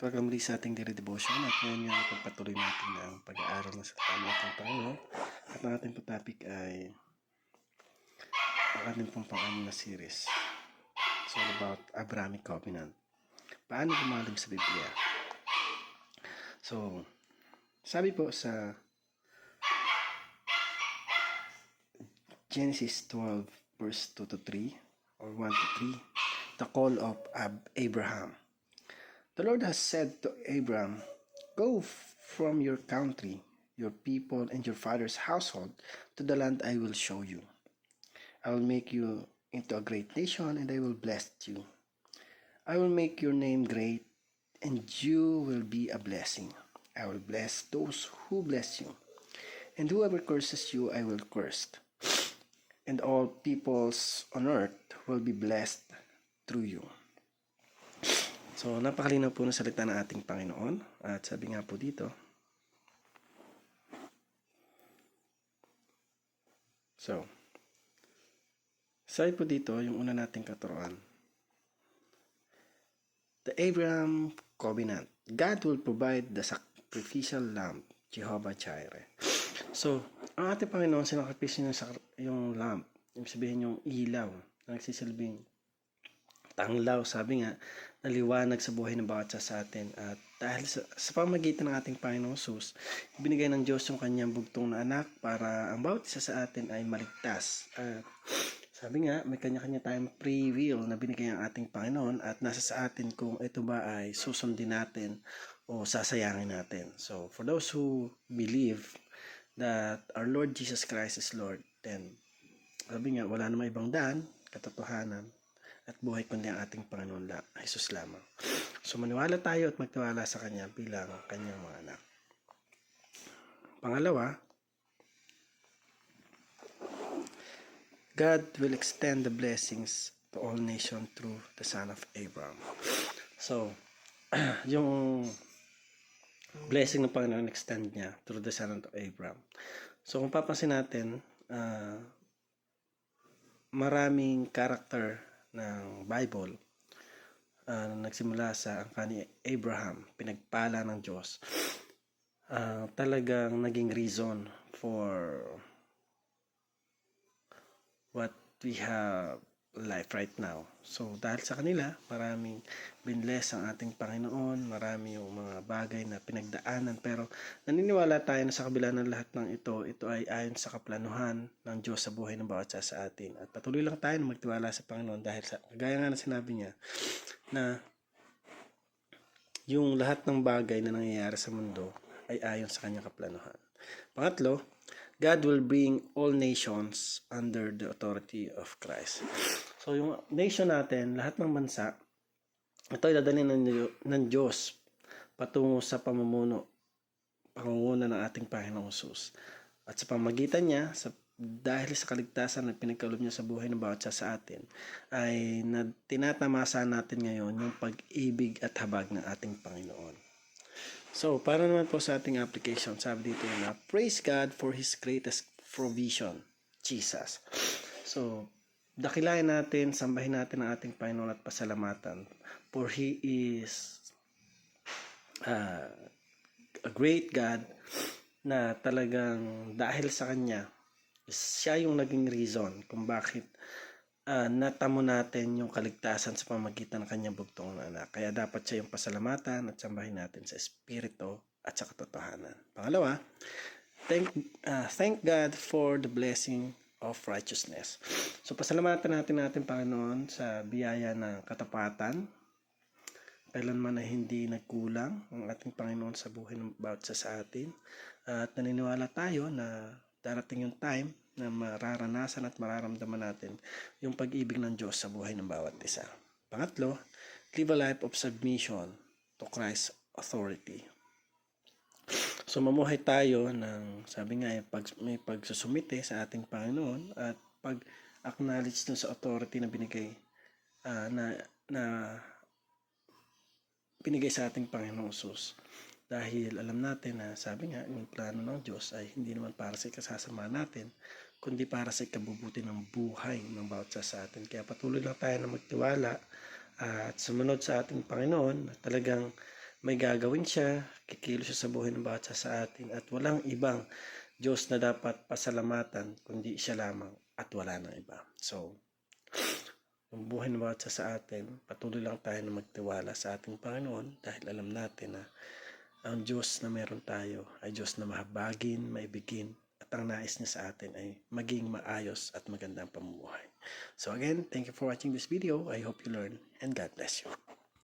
Welcome muli sa ating daily devotion at ngayon nga ipagpatuloy natin ang pag-aaral ng salita ng ating Panginoon at ang ating topic ay ang ating pang-anim na series. It's all about Abrahamic Covenant. Paano gumaling sa Biblia? So, sabi po sa Genesis 12 verse 2 to 3 or 1 to 3, the call of Abraham. The Lord has said to Abram, "Go from your country, your people, and your father's household to the land I will show you. I will make you into a great nation, and I will bless you. I will make your name great, and you will be a blessing. I will bless those who bless you, and whoever curses you I will curse. And all peoples on earth will be blessed through you." So, napakalinaw po ng salita ng ating Panginoon. At sabi nga po dito, sabi po dito, yung una nating katuruan. The Abraham Covenant. God will provide the sacrificial lamb, Jehovah Jireh. So, ang ating Panginoon, sinakripisyo yung lamb. Yung sabihin yung ilaw, na nagsisilbing tanglaw, sabi nga, naliwanag sa buhay ng bawat sa atin. At dahil sa pamagitan ng ating Panginoong Hesus, binigay ng Diyos yung kanyang bugtong na anak para ang bawat isa sa atin ay maligtas. At sabi nga, may kanya-kanya tayong free will na binigay ang ating Panginoon at nasa sa atin kung ito ba ay susundin natin o sasayangin natin. So, for those who believe that our Lord Jesus Christ is Lord, then sabi nga, wala namang ibang daan, katotohanan, at buhay kundi ang ating Panginoon Jesus lamang. So maniwala tayo at magtiwala sa Kanya bilang Kanyang mga anak. Pangalawa, God will extend the blessings to all nations through the son of Abraham. So, yung blessing ng Panginoon extend niya through the son of Abraham. So kung papansin natin, maraming character ng Bible nagsimula sa angka ni Abraham, pinagpala ng Diyos, talagang naging reason for what we have life right now. So dahil sa kanila, maraming binless ang ating Panginoon, marami yung mga bagay na pinagdaanan, pero naniniwala tayo na sa kabila ng lahat ng ito ay ayon sa kaplanuhan ng Diyos sa buhay ng bawat isa sa atin. At patuloy lang tayo na magtiwala sa Panginoon dahil sa gaya nga na sinabi niya na yung lahat ng bagay na nangyayari sa mundo ay ayon sa kanyang kaplanuhan. Pangatlo, God will bring all nations under the authority of Christ. So yung nation natin, lahat ng bansa, ito ay dadalhin ng Diyos patungo sa pangunguna ng ating Panginoong Hesus. At sa pamagitan niya, dahil sa kaligtasan na pinagkaloob niya sa buhay ng bawat isa sa atin, ay tinatamasa natin ngayon yung pag-ibig at habag ng ating Panginoon. So, para naman po sa ating application, sabi dito na, praise God for His greatest provision, Jesus. So, dakilain natin, sambahin natin ang ating Panginoon at pasalamatan, for He is a great God na talagang dahil sa Kanya, siya yung naging reason kung bakit natamo natin yung kaligtasan sa pamagitan ng kanyang bugtong na anak. Kaya dapat siya yung pasalamatan at sambahin natin sa espiritu at sa katotohanan. Pangalawa, thank God for the blessing of righteousness. So pasalamatan natin Panginoon sa biyaya ng katapatan. Kailanman ay hindi nagkulang ang ating Panginoon sa buhay ng bawat isa sa atin. At naniniwala tayo na darating yung time na mararanasan at mararamdaman natin yung pag-ibig ng Diyos sa buhay ng bawat isa. Pangatlo, live a life of submission to Christ's authority. So mamuhay tayo ng, sabi nga, may pagsusumite sa ating Panginoon at pag-acknowledge dun sa authority na binigay na binigay sa ating Panginoong Hesus. Dahil alam natin na sabi nga, yung plano ng Diyos ay hindi naman para sa ikasasama natin, kundi para sa ikabubuti ng buhay ng bawat isa sa atin. Kaya patuloy lang tayo na magtiwala at sumunod sa ating Panginoon. Talagang may gagawin siya, kikilos siya sa buhay ng bawat isa sa atin at walang ibang Diyos na dapat pasalamatan kundi siya lamang at wala nang iba. So, yung buhay ng bawat isa sa atin, patuloy lang tayo na magtiwala sa ating Panginoon dahil alam natin na ang Diyos na meron tayo ay Diyos na mahabagin, maibigin, at ang nais niya sa atin ay maging maayos at magandang pamumuhay. So again, thank you for watching this video. I hope you learn and God bless you.